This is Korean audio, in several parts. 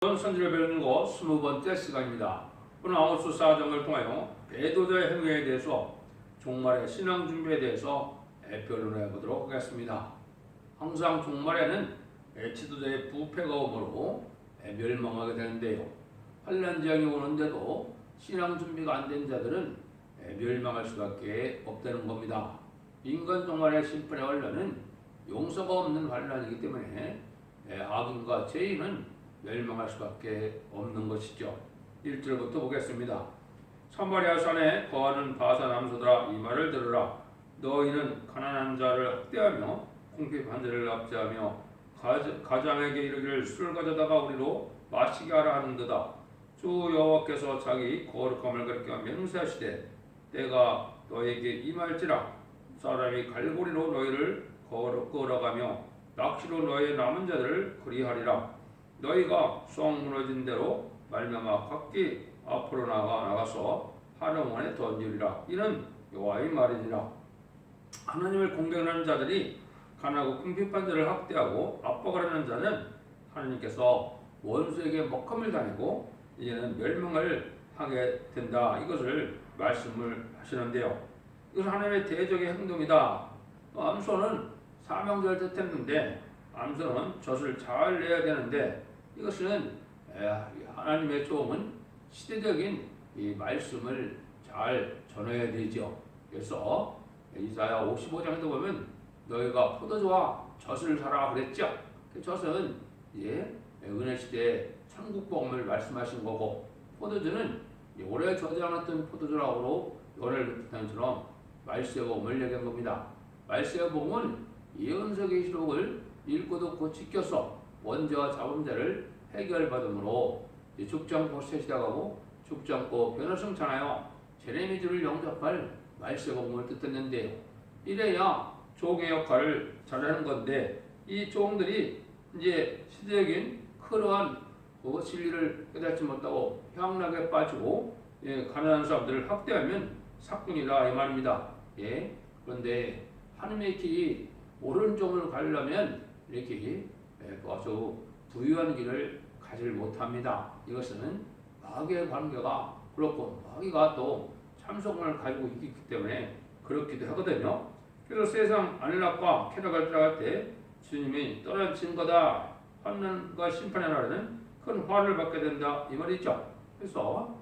선지를 배우는 거 20번째 시간입니다. 오늘 아모스 4장을 통하여 배도자의 행위에 대해서 종말의 신앙 준비에 대해서 변론해 보도록 하겠습니다. 항상 종말에는 지도자의 부패가 오므로 멸망하게 되는데요. 환난 재앙이 오는데도 신앙 준비가 안 된 자들은 멸망할 수밖에 없다는 겁니다. 인간 종말의 심판의 환난은 용서가 없는 환난이기 때문에 악인과 죄인은 멸망할 수밖에 없는 것이죠. 1절부터 보겠습니다. 사마리아 산에 거하는 바사 남소들아, 이 말을 들으라. 너희는 가난한 자를 학대하며 궁핍한 자를 납치하며 가장에게 이르기를 술 가져다가 우리로 마시게 하라 하는도다. 주 여호와께서 자기 거룩함을 가리켜 맹세하시되 때가 너에게 임할지라. 사람이 갈고리로 너희를 끌어가며 낚시로 너희의 남은 자들을 그리하리라. 너희가 쏙 무너진 대로 말미암아 각기 앞으로 나가서 하나원에 던지리라. 이는 여호와의 말이니라. 하나님을 공경하는 자들이 가난하고 궁핍한 자를 학대하고 압박하려는 자는 하나님께서 원수에게 먹함을 당하고 이제는 멸망을 하게 된다. 이것을 말씀을 하시는데요. 이것은 하나님의 대적의 행동이다. 암손은 사명자를 뜻했는데 암손은 젖을 잘 내야 되는데 이것은 하나님의 종은 시대적인 이 말씀을 잘 전해야 되죠. 그래서 이사야 55장에도 보면 너희가 포도주와 젖을 사라 그랬죠. 그 젖은 은혜 시대의 천국 복음을 말씀하신 거고, 포도주는 오래 젖지 않았던 포도주라고 요한을 뜻하는 것처럼 말세의 복음을 얘기한 겁니다. 말세의 복음은 예언서 계시록을 읽고 듣고 지켜서 원죄와 자범죄를 해결받음으로 죽지 않고 새 시작하고 죽지 않고 변화 승천하여 제레미주를 영접할 말세 복음을 뜻했는데요. 이래야 종의 역할을 잘하는 건데, 이 종들이 이제 시대적인 그러한 진리를 깨닫지 못하고 향락에 빠지고 가난한 사람들을 학대하면 사꾼이다 이 말입니다. 그런데 하나님의 길이 옳은 종을 가려면 이렇게 아주 부유한 길을 가지를 못합니다. 이것은 마귀의 관계가 그렇고, 마귀가 또 참성을 가지고 있기 때문에 그렇기도 하거든요. 그래서 세상 안락과 쾌락을 들어갈 때 주님이 떠난 증거다, 환난과 심판의 날에는 큰 화를 받게 된다 이 말이죠. 그래서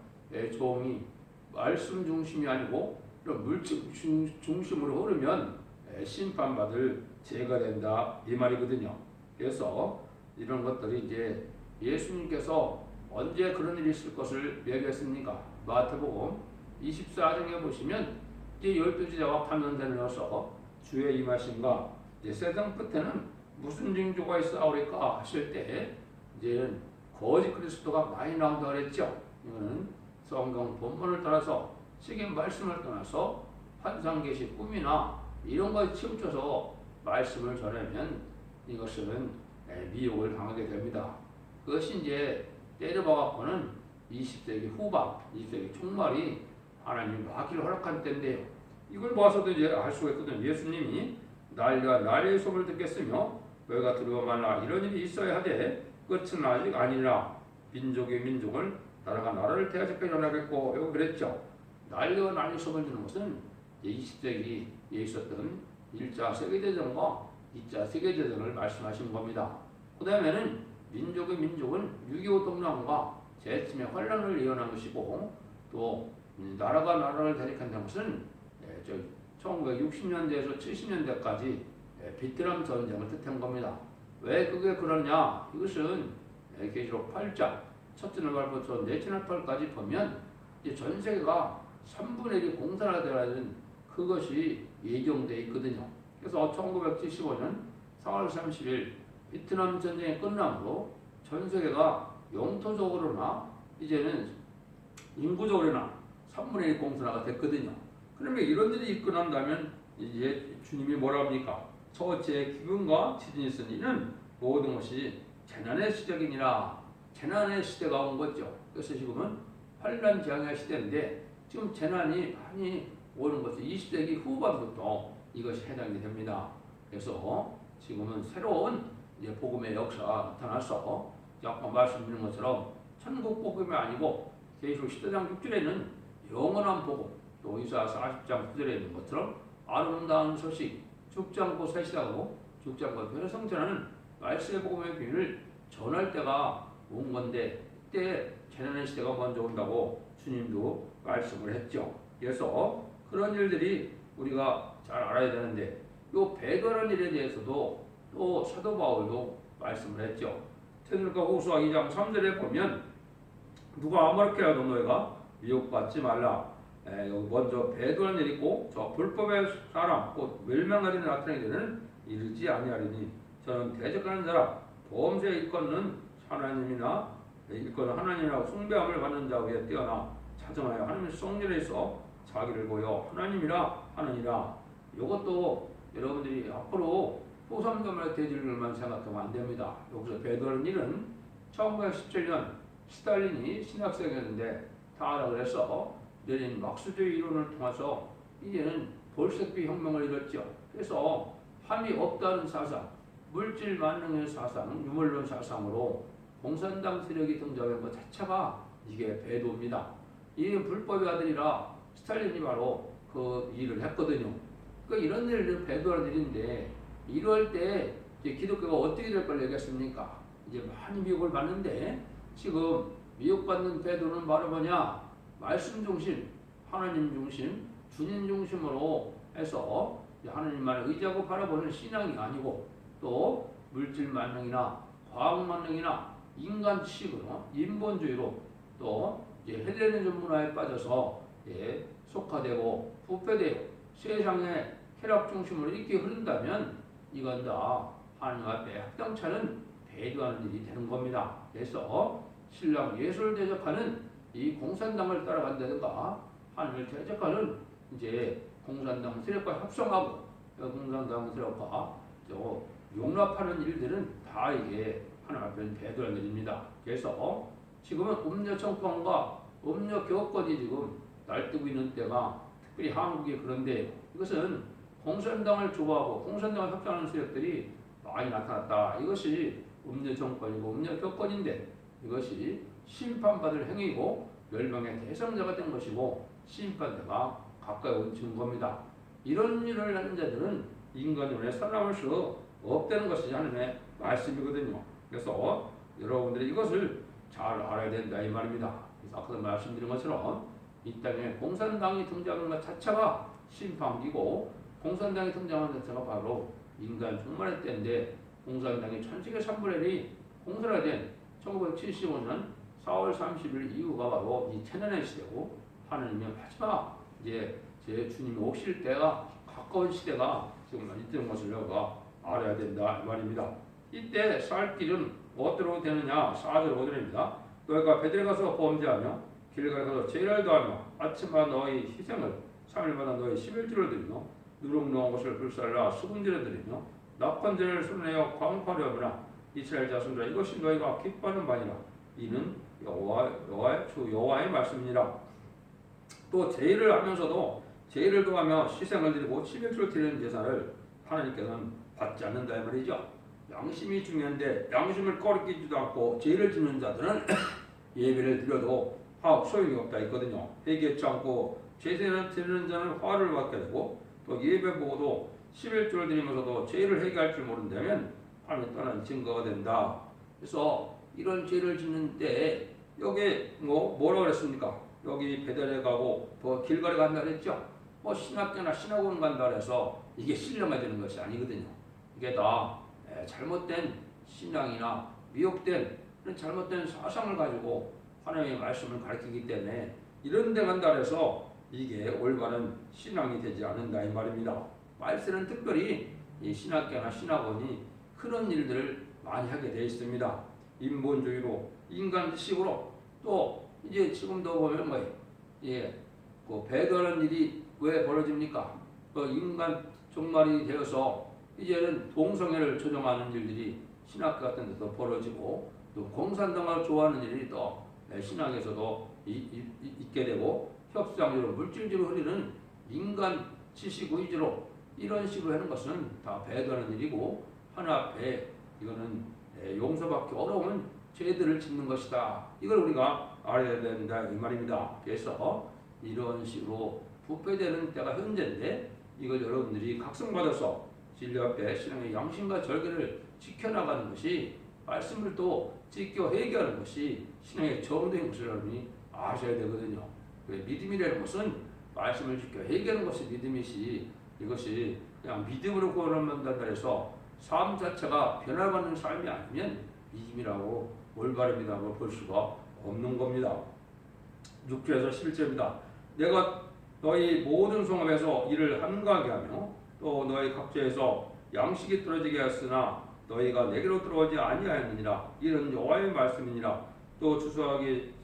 종이 말씀 중심이 아니고 이런 물질 중심으로 흐르면 심판받을 죄가 된다 이 말이거든요. 그래서 이런 것들이 이제 예수님께서 언제 그런 일이 있을 것을 얘기했습니까? 마태복음 24장에 보시면 이제 12제자와 파면되어서 주의 임하심과 이제 세상 끝에는 무슨 징조가 있사오리까 하실 때 이제는 거짓 그리스도가 많이 나온다 그랬죠. 이거는 성경 본문을 따라서 세계 말씀을 떠나서 환상 계시 꿈이나 이런 거에 치우쳐서 말씀을 전하면 이것은 미혹을 당하게 됩니다. 그것이 이제 때려박아서는 20세기 후반, 20세기 총말이 하나님이 마귀를 허락한 때인데요. 이걸 봐서도 이제 알 수가 있거든요. 예수님이 날과 날의 소문을 듣겠으며 너희가 두려워 말라. 이런 일이 있어야 하되 끝은 아직 아니라 민족이 민족을 나라가 나라를 대하직까 일어나겠고 이거 그랬죠. 날과 날의 소문을 듣는 것은 20세기에 있었던 1차 세계대전과 2차 세계대전을 말씀하신 겁니다. 그 다음에는 민족의 민족은 6.25 동란과 재침의 환란을 예언한 것이고, 또 나라가 나라를 대립한다는 것은 1960년대에서 70년대까지 베트남 전쟁을 뜻한 겁니다. 왜 그게 그러냐? 이것은 계시록 8장 첫째 날부터 넷째 날까지 보면 이제 전 세계가 3분의 1이 공산화되는 그것이 예정되어 있거든요. 그래서 1975년 4월 30일 베트남 전쟁이 끝남으로 전 세계가 영토적으로나 이제는 인구적으로나 3분의 1 공산화가 됐거든요. 그러면 이런 일이 있고 난다면 이제 주님이 뭐라 합니까? 첫째 기근과 지진이 있으니는 모든 것이 재난의 시작이니라. 재난의 시대가 온 거죠. 그래서 지금은 환난 재앙의 시대인데 지금 재난이 많이 오는 것이 20세기 후반부터 이것이 해당이 됩니다. 그래서 지금은 새로운 이제 복음의 역사가 나타나서 아까 말씀드린 것처럼 천국 복음이 아니고 계시록 10장 6절에는 영원한 복음, 또 이사 40장 9절에 있는 것처럼 아름다운 소식, 죽지 않고 새시다고 죽지 않고 변화성전하는 말씀의 복음의 비밀을 전할 때가 온 건데, 그때 재난의 시대가 먼저 온다고 주님도 말씀을 했죠. 그래서 그런 일들이 우리가 잘 알아야 되는데, 이 배도라는 일에 대해서도 또 사도 바울도 말씀을 했죠. 테살로니가 후서 2장 3절에 보면 누가 아무렇게 하도 너희가 미혹받지 말라. 여기 먼저 배도라는 일이 있고, 저 불법의 사람 곧 멸망하리니 나타나게 되는 이르지 아니하리니 저는 대적하는 자라 범죄에 일컫는 하나님이나 숭배함을 받는 자 위에 뛰어나 자정하여 하나님의 성전에 있어 자기를 보여 하나님이라 하느니라. 이것도 여러분들이 앞으로 호삼점의 대질들만 생각하면 안 됩니다. 여기서 배도라는 일은 1917년 스탈린이 신학생이었는데 타락을 해서 내린 막수주의 이론을 통해서 이제는 볼셰비키 혁명을 이뤘죠. 그래서 함이 없다는 사상, 물질 만능의 사상, 유물론 사상으로 공산당 세력이 등장한 것 자체가 이게 배도입니다. 이 불법의 아들이라 스탈린이 바로 그 일을 했거든요. 그러니까 이런 일은 배도라는 일인데, 이럴 때 이제 기독교가 어떻게 될 걸 얘기했습니까? 이제 많이 미혹을 받는데, 지금 미혹받는 배도는 바로 뭐냐? 말씀 중심, 하나님 중심, 주님 중심으로 해서 하나님만 의지하고 바라보는 신앙이 아니고, 또 물질 만능이나 과학 만능이나 인간 치식으로 인본주의로, 또 헬레니즘 문화에 빠져서 속화되고 부패되고 세상의 쾌락 중심으로 이렇게 흐른다면 이건 다 하나님 앞에 합당찮은 배도하는 일이 되는 겁니다. 그래서 신랑 예수를 대적하는 이 공산당을 따라간다든가 하나님을 대적하는 이제 공산당 세력과 협상하고 공산당 세력과 용납하는 일들은 다 이게 하나님 앞에 배도하는 일입니다. 그래서 지금은 음녀 정권과 음녀 교권이 지금 날뛰고 있는 때가 특별히 한국이 그런데, 이것은 공산당을 좋아하고 공산당을 협상하는 세력들이 많이 나타났다. 이것이 음녀 정권이고 음녀 교권인데, 이것이 심판받을 행위고 멸망의 대상자가 된 것이고 심판대가 가까이 온 증거입니다. 이런 일을 하는 자들은 인간 눈에 살아남을 수 없다는 것이 하나님의 말씀이거든요. 그래서 여러분들이 이것을 잘 알아야 된다 이 말입니다. 그래서 아까도 말씀드린 것처럼 이 땅에 공산당이 등장하는 것 자체가 심판기고, 공산당이 등장하는 것 자체가 바로 인간 종말의 때인데, 공산당이 전세계 3분의 1이 공산화된 1975년 4월 30일 이후가 바로 이 천년의 시대고, 하나님의 마지막 이제 제 주님이 오실 때가 가까운 시대가 지금 있는 것을 우리가 알아야 된다 이 말입니다. 이때 살 길은 어디로 되느냐? 4절 5절입니다. 너희가 베들에 가서 범죄하며 길가에 가서 제를 더하며 아침마다 너희 희생을 3일마다 너희 11조를 드리며 누룩놓은 것을 불살라 수금제를 드리며 낙헌제를 순내어 광파려 하거나 이스라엘 자손들아 이것이 너희가 기뻐하는 바니라. 이는 여호와의 주 여호와의 말씀이니라. 또 제의를 하면서도 제의를 더하며 희생을 드리고 11조를 드리는 제사를 하나님께서는 받지 않는다 이 말이죠. 양심이 중요한데 양심을 꺼리끼지도 않고 죄를 짓는 자들은 예배를 드려도 소용이 없다 있거든요. 회개치 않고 제사를 드리는 자는 화를 받게 되고, 또 예배 보고도 11조를 드리면서도 죄를 회개할 줄 모른다면 하나님 떠난 증거가 된다. 그래서 이런 죄를 짓는 때 여기 뭐라고 그랬습니까? 여기 베델에 가고 길가에 간다 그랬죠. 신학교나 신학원 간다 그래서 이게 신령해야 되는 것이 아니거든요. 이게 다 잘못된 신앙이나 미혹된 그런 잘못된 사상을 가지고 하나님의 말씀을 가르치기 때문에 이런 데 간다 해서 이게 올바른 신앙이 되지 않는다 이 말입니다. 말세는 특별히 이 신학교나 신학원이 그런 일들을 많이 하게 되어 있습니다. 인본주의로 인간식으로, 또 이제 지금도 보면 그 배도하는 일이 왜 벌어집니까? 그 인간 종말이 되어서 이제는 동성애를 조정하는 일들이 신학 같은 데서 벌어지고, 또 공산당을 좋아하는 일이 또 신학에서도 있게 되고, 협상으로 물질주로 흐리는 인간 지식 위주로 이런 식으로 하는 것은 다 배도하는 일이고, 하나 앞에 이거는 용서받기 어려운 죄들을 짓는 것이다. 이걸 우리가 알아야 된다 이 말입니다. 그래서 이런 식으로 부패되는 때가 현재인데 이걸 여러분들이 각성받아서 진리 앞에 신앙의 양심과 절개를 지켜나가는 것이 말씀을 또 지켜 회개하는 것이 신앙의 정도인 것을 여러분이 아셔야 되거든요. 믿음이라는 것은 말씀을 지켜 회개하는 것이 믿음이시 이것이 그냥 믿음으로 구원한다 해서 삶 자체가 변화받는 삶이 아니면 믿음이라고 올바름이라고 볼 수가 없는 겁니다. 6절에서 11절입니다. 내가 너희 모든 성읍에서 이를 한가하게 하며 또 너희 각지에서 양식이 떨어지게 하였으나 너희가 내게로 들어오지 아니하였느니라. 이는 여호와의 말씀이니라. 또 추수하기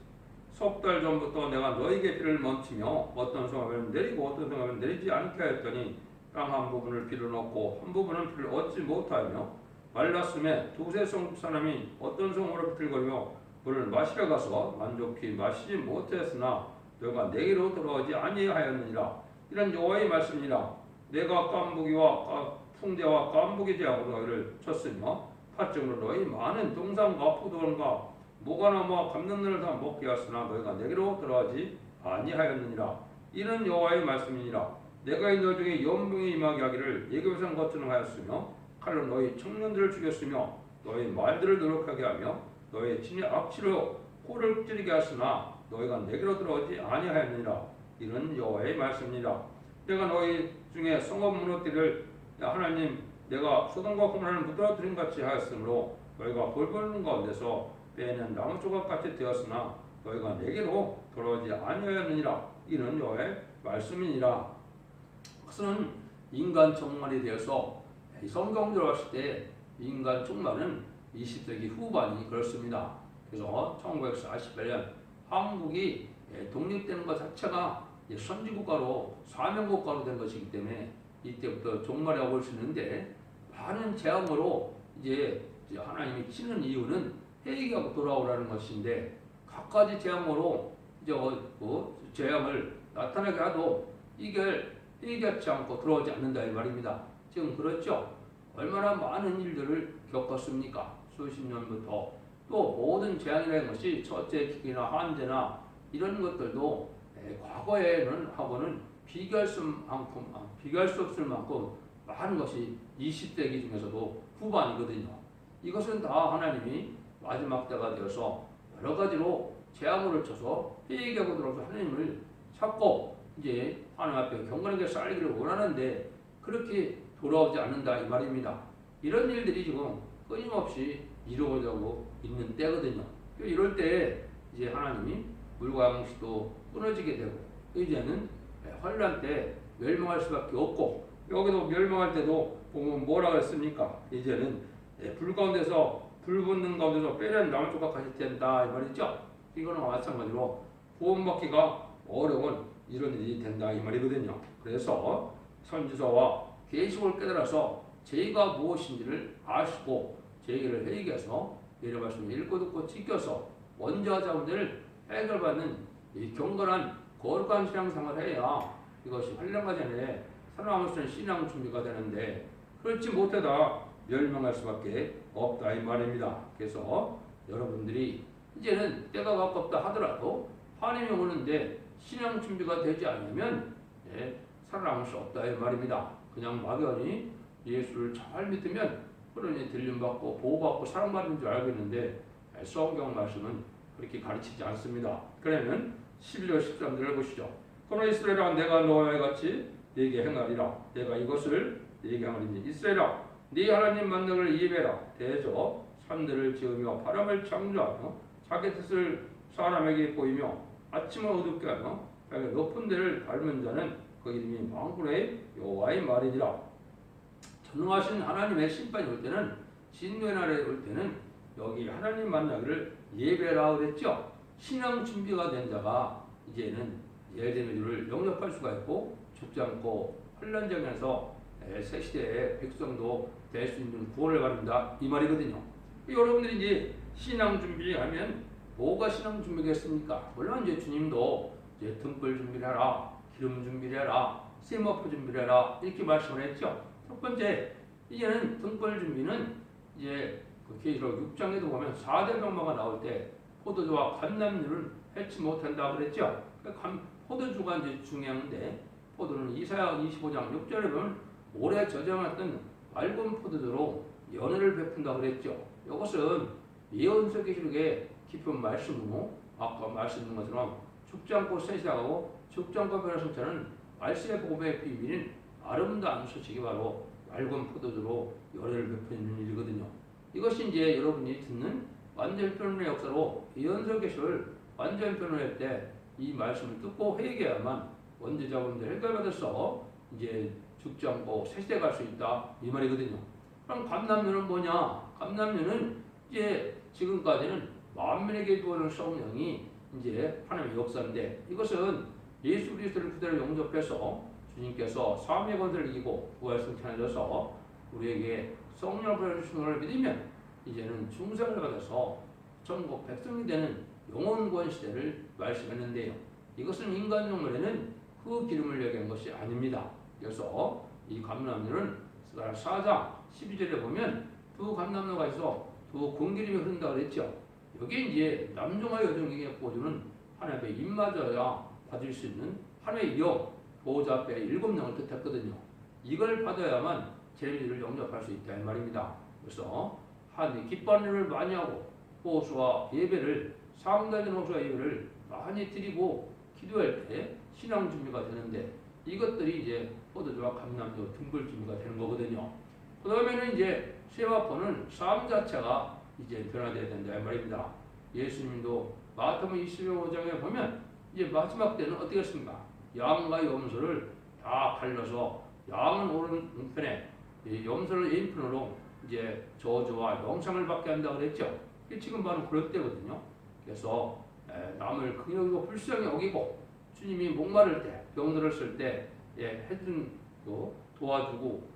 석 달 전부터 내가 너희에게 비를 멈추며 어떤 성읍에는 내리고 어떤 성읍에는 내리지 않게 하였더니 땅 한 부분을 비를 얻고 한 부분은 비를 얻지 못하며 말랐음에 두세 성읍 사람이 어떤 성으로 비틀거리며 물을 마시러 가서 만족히 마시지 못했으나 너희가 내게로 돌아오지 아니하였느니라. 이런 여호와의 말씀이니라. 내가 깐부기와 풍대와 깐부기 제하고 너희를 쳤으며 팥정으로 너희 많은 동산과 포도원과 모가나무와 감람나무를 다 먹게 하였으나 너희가 내게로 돌아오지 아니하였느니라. 이는 여호와의 말씀이니라. 내가 이 너 중에 연병이 임하게 하기를 예굽에서 거처는 하였으며 칼로 너희 청년들을 죽였으며 너희 말들을 노력하게 하며 너희 친의 악취로 코를 찌르게 하였으나 너희가 내게로 들어오지 아니하였느니라. 이는 여호와의 말씀이니라. 내가 너희 중에 성읍 무너뜨리를 하나님 내가 소돔과 고모라를 무너뜨린 같이 하였으므로 너희가 볼 보는 가운데서 빼낸 나무 조각같이 되었으나 너희가 내게로 돌아오지 아니하였느니라. 이는 여호와의 말씀이니라. 그것은 인간 종말이 되어서 성경 들어왔을 때 인간 종말은 20세기 후반이 그렇습니다. 그래서 1948년 한국이 독립되는 것 자체가 선진국가로 사명국가로 된 것이기 때문에 이때부터 종말이라고 볼 수 있는데 많은 재앙으로 이제 하나님이 치는 이유는 회개하고 돌아오라는 것인데 갖가지 재앙으로 이제 재앙을 나타나게 하도 이걸 회개하지 않고 돌아오지 않는다 이 말입니다. 지금 그렇죠? 얼마나 많은 일들을 겪었습니까? 수십 년부터 또 모든 재앙이라는 것이 첫째 기기나 한재나 이런 것들도 과거에는 하고는 비교할 수 없을 만큼 많은 것이 20세기 중에서도 후반이거든요. 이것은 다 하나님이 마지막 때가 되어서 여러 가지로 재앙을 쳐서 회개하고 들어서 하나님을 찾고 이제 하나님 앞에 경건하게 살기를 원하는데 그렇게 돌아오지 않는다 이 말입니다. 이런 일들이 지금 끊임없이 이루어지고 있는 때거든요. 이럴 때 이제 하나님이 물과 양식도 끊어지게 되고 이제는 환란 때 멸망할 수밖에 없고 여기도 멸망할 때도 보면 뭐라 그랬습니까? 이제는 불 가운데서 불 붙는 가운데서 빼낸 나무 조각같이 된다 이 말이죠. 이거는 마찬가지로 구원받기가 어려운 이런 일이 된다 이 말이거든요. 그래서 선지서와 계시록을 깨달아서 죄가 무엇인지를 아시고 죄를 회개해서 예를 말씀 읽고 듣고 지켜서 원죄하자 문제를 해결받는 이 경건한 거룩한 신앙생활을 해야 이것이 환란과 전에 살아남을 수 있는 신앙 준비가 되는데 그렇지 못하다 멸망할 수밖에 없다 이 말입니다. 그래서 여러분들이 이제는 때가 가깝다 하더라도 하나님이 오는데 신앙 준비가 되지 않으면 살아남을 수 없다 이 말입니다. 그냥 막연히 예수를 잘 믿으면 그러니 들림받고 보호받고 사랑받는 줄 알고 있는데 성경 말씀은 그렇게 가르치지 않습니다. 그러면 11절 13절을 보시죠. 그러나 이스라엘아 내가 너와 같이 네게 행하리라. 내가 이것을 네게 하리니 이스라엘아 네 하나님 만나기를 예배라. 대저 산들을 지으며 바람을 창조하며 자기 뜻을 사람에게 보이며 아침을 어둡게 하며 자기 높은 데를 밟은 자는 그 이름이 만군의 여호와의 말이니라. 전능하신 하나님의 심판이 올 때는 진노의 날에 올 때는 여기 하나님 만나기를 예배라 그랬죠. 신앙 준비가 된 자가 이제는 예대미를 영접할 수가 있고 죽지 않고 환란정에서 새 시대의 백성도 될 수 있는 구원을 받는다 이 말이거든요. 여러분들이 이제 신앙 준비하면 뭐가 신앙 준비겠습니까? 물론 이제 주님도 이제 등불 준비를 해라, 기름 준비를 해라, 세마포 준비를 해라 이렇게 말씀을 했죠. 첫 번째 이제는 등불 준비는 이제 그 계시록 6장에도 보면 4대 병마가 나올 때 포도주와 감람류를 해치 못한다 그랬죠. 포도주가 이제 중요한데 포도는 이사야 25장 6절에 보면 오래 저장했던 맑은 포도주로 연회를 베푼다 그랬죠. 이것은 예언서 계시록의 깊은 말씀으로 아까 말씀드린 것처럼 죽지 않고 세시하고 죽지 않고 변화성자는 말씀의 복음의 비밀인 아름다운 소식이 바로 맑은 포도주로 연회를 베푸는 일이거든요. 이것이 이제 여러분이 듣는 완전 변론의 역사로 예언서 계시를 완전 변론할 때 이 말씀을 듣고 회개해야만 원죄자 문제 해결받아서 이제 죽지 않고 세시대 갈 수 있다 이 말이거든요. 그럼 감람류는 뭐냐? 감람류는 이제 지금까지는 만민에게 주어는 성령이 이제 하나님의 역사인데 이것은 예수 그리스도를 그대로 영접해서 주님께서 사함의 권세를 이기고 부활 승천하셔서 우리에게 성령을 보내주신 것을 믿으면 이제는 중생을 받아서 천국 백성이 되는 영원권 시대를 말씀했는데요. 이것은 인간 종말에는 그 기름을 얘기한 것이 아닙니다. 그래서 이 감람류는 4장 12절에 보면 두 감람류가 있어 두 공기름이 흐른다 그랬죠. 여기 이제 남종과 여종에게 보여주는 하나님의 입맞아야 받을 수 있는 하나님의 영 보호자 앞에 7명을 뜻했거든요. 이걸 받아야만 제미를 영접할 수 있다 이 말입니다. 그래서 하나님 기뻐하는 일을 많이 하고 호수와 예배를 상당히 호수와 예배를 많이 드리고 기도할 때 신앙 준비가 되는데 이것들이 이제 포도주와 감람류 등불 준비가 되는 거거든요. 그 다음에는 이제 세마포는 삶 자체가 이제 변화되어야 된다 이 말입니다. 예수님도 마태복음 25장에 보면 이제 마지막 때는 어떻게 했습니까? 양과 염소를 다 갈려서 양은 오른편에 염소를 왼편으로 이제 저주와 영상을 받게 한다 그랬죠. 지금 바로 그럴 때거든요. 그래서 남을 긍휼히 불쌍히 여기고 주님이 목마를 때 병들었을 때 해준 도와주고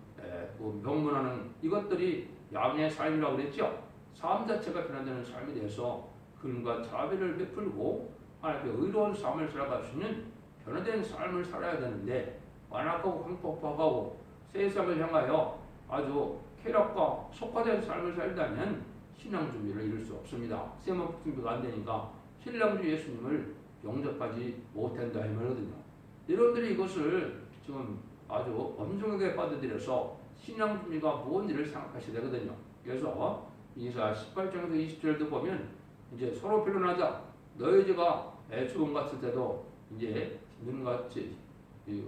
명문하는 이것들이 양의 삶이라고 그랬죠. 삶 자체가 변화되는 삶에 대해서 근과 자비를 베풀고 하나님의 의로운 삶을 살아갈 수 있는 변화된 삶을 살아야 되는데 완악하고 황폭하고 세상을 향하여 아주 쾌락과 속화된 삶을 살다면 신앙 준비를 이룰 수 없습니다. 세마포 준비가 안 되니까 신랑주 예수님을 영접하지 못한다 이 말이거든요. 여러분들이 이것을 지금 아주 엄중하게 받아들여서 신앙 준비가 뭔지를 생각하셔야 되거든요. 그래서 이사 18장에서 20절도 보면 이제 서로 변론하자. 너희 죄가 죽음 같을 때도 이제 눈같이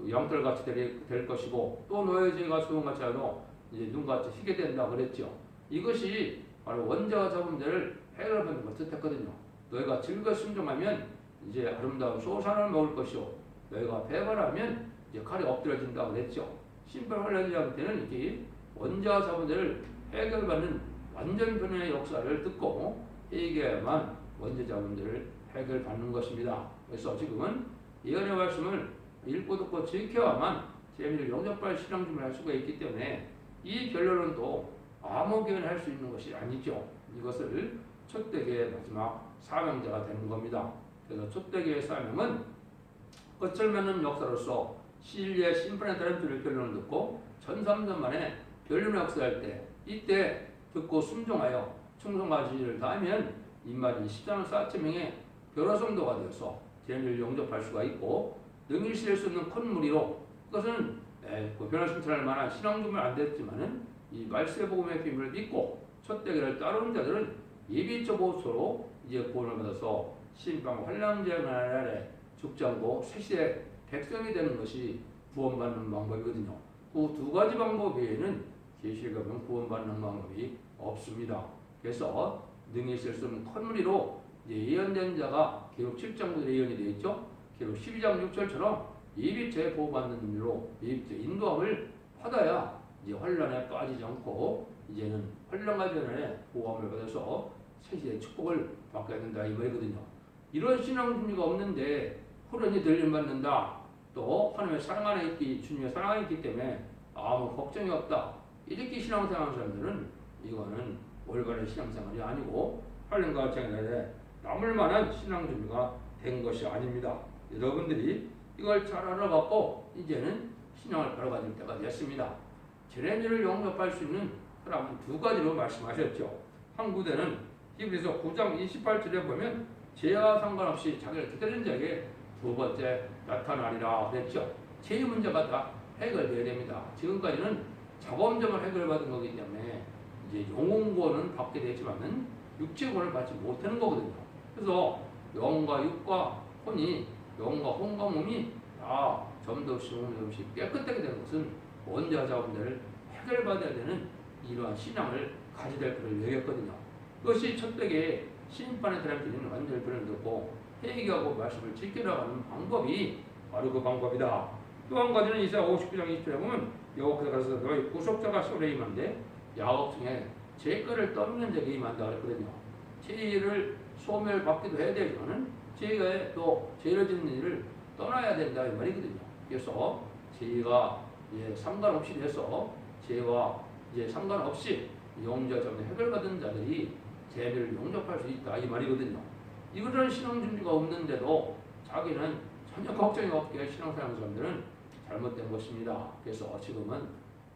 양털같이 될 것이고 또 너희 죄가 죽음같이 하도 이제 눈같이 희게 된다 그랬죠. 이것이 바로 원죄와 잡음들을 해결하는 걸 뜻했거든요. 너희가 즐겨 순종하면 이제 아름다운 소산을 먹을 것이요 너희가 배반하면 이제 칼이 엎드려진다 그랬죠. 신발 환란이라는 때는 이게 원죄와 잡음들을 해결받는 완전 변화의 역사를 듣고 회개해야만 원죄 잡음들을 해결받는 것입니다. 그래서 지금은 예언의 말씀을 읽고 듣고 지켜야만 재미를 영접할 신앙 준비를 할 수가 있기 때문에 이 결론은 또 아무 개헌 할 수 있는 것이 아니죠. 이것을 촛대교의 마지막 사명자가 되는 겁니다. 그래서 촛대교의 사명은 끝을 맺는 역사로서 시일의 심판에 따른 주를 결론을 듣고 1300년 만에 변론의 역사할 때 이때 듣고 순종하여 충성과 지지를 다하면 인마리 10장 4천명의 변화성도가 되어서 재미를 영접할 수가 있고 능히 실을 수 없는 큰 무리로 그것은 변화승천할 만한 신앙 준비는 안 됐지만은 이 말씀의 복음의 비밀을 믿고 촛대기를 따르는 자들은 예비적 보수로 이제 구원을 받아서 심판 환란제의 아래 죽지 않고 새시대 백성이 되는 것이 구원받는 방법이거든요. 그 두 가지 방법 외에는 계시에 가면 구원받는 방법이 없습니다. 그래서 능히 있을 수 없는 큰 무리로 예언된 자가 기록 7장 9절에 예언이 되어 있죠. 기록 12장 6절처럼 예비죄 보호받는 의미로 예비죄 인도함을 받아야 이제 환란에 빠지지 않고 이제는 환란과 전에 보호함을 받아서 새시대의 축복을 받게 된다 이 말이거든요. 이런 신앙 준비가 없는데 호련히 들림받는다. 또 하나님의 사랑 안에 있기 주님의 사랑 안에 있기 때문에 아무 걱정이 없다. 이렇게 신앙생활하는 사람들은 이거는 올바른 신앙생활이 아니고 환란과 전에 남을 만한 신앙 준비가 된 것이 아닙니다. 여러분들이 이걸 잘 알아갖고 이제는 신앙을 바로가질 때가 됐습니다. 재래인을 영접할 수 있는 사람은 두 가지로 말씀하셨죠. 한 구대는 히브리서 9장 28절에 보면 죄와 상관없이 자기를 기다리는 자에게 두 번째 나타나리라 그랬죠. 죄의 문제가 다 해결돼야 됩니다. 지금까지는 자범죄만 해결받은 거기 때문에 이제 영혼구원은 받게 되지만은 육체구원을 받지 못하는 거거든요. 그래서 영과 육과 혼이 영과 혼과 몸이 다 점도 없이 몸도 없이 깨끗하게 되는 것은 원죄와 자범죄를 해결받아야 되는 이러한 신앙을 가져야 될 것을 얘기했거든요. 그것이 첫째에 신입반에 들어가는 완전히 변을 듣고 회개하고 말씀을 지켜나가는 방법이 바로 그 방법이다. 또 한 가지는 이사야 59장 20절에 보면 여호와께서 가서 너희 구속자가 소리에 임한데 야곱 중에 죄거를 떠미는 자에게 임한다 그랬거든요. 죄를 소멸받기도 해야 되지만은 죄가 또 죄를 짓는 일을 떠나야 된다 이 말이거든요. 그래서 죄가 상관없이 돼서 죄와 상관없이 영죄와 자범죄 해결받은 자들이 죄를 용접할 수 있다 이 말이거든요. 이런 신앙 준비가 없는데도 자기는 전혀 걱정이 없게 신앙생활하는 사람들은 잘못된 것입니다. 그래서 지금은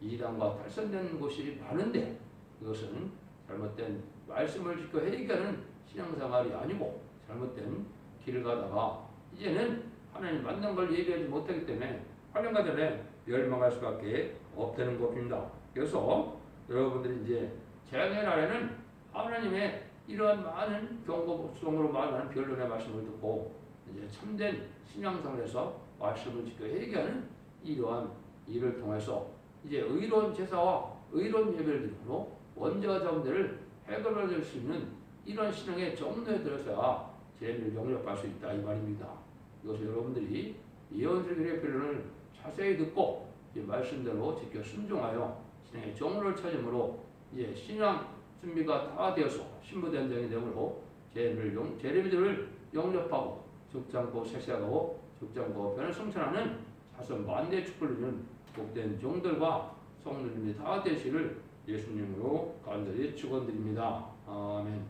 이단과 탈선된 곳이 많은데 이것은 잘못된 말씀을 지켜 회개하는 신앙생활이 아니고 잘못된 길을 가다가 이제는 하나님 만난 걸 얘기하지 못하기 때문에 8년간 전에 멸망할 수밖에 없다는 것입니다. 그래서 여러분들이 이제 재앙의 날에는 하나님의 이러한 많은 경고성으로 말하는 변론의 말씀을 듣고 이제 참된 신앙생활에서 말씀을 지켜 회개하는 이러한 일을 통해서 이제 의로운 제사와 의로운 예배를 드림으로 원죄와 자범죄를 해결할 수 있는 이런 신앙의 정도에 들어서야 죄를 용납할 수 있다 이 말입니다. 이것을 여러분들이 예언설교의 변론을 자세히 듣고 말씀대로 지켜 순종하여 신앙의 정로를 찾음으로 이제 신앙 준비가 다 되어서 신부된장이 되므로 재림들을 영접하고 죽지 않고 섹시하고 죽지 않고 변을 성천하는 자선 만대 축복을 누리는 복된 종들과 성도님이 다 되시를 예수님으로 간절히 축원드립니다. 아멘.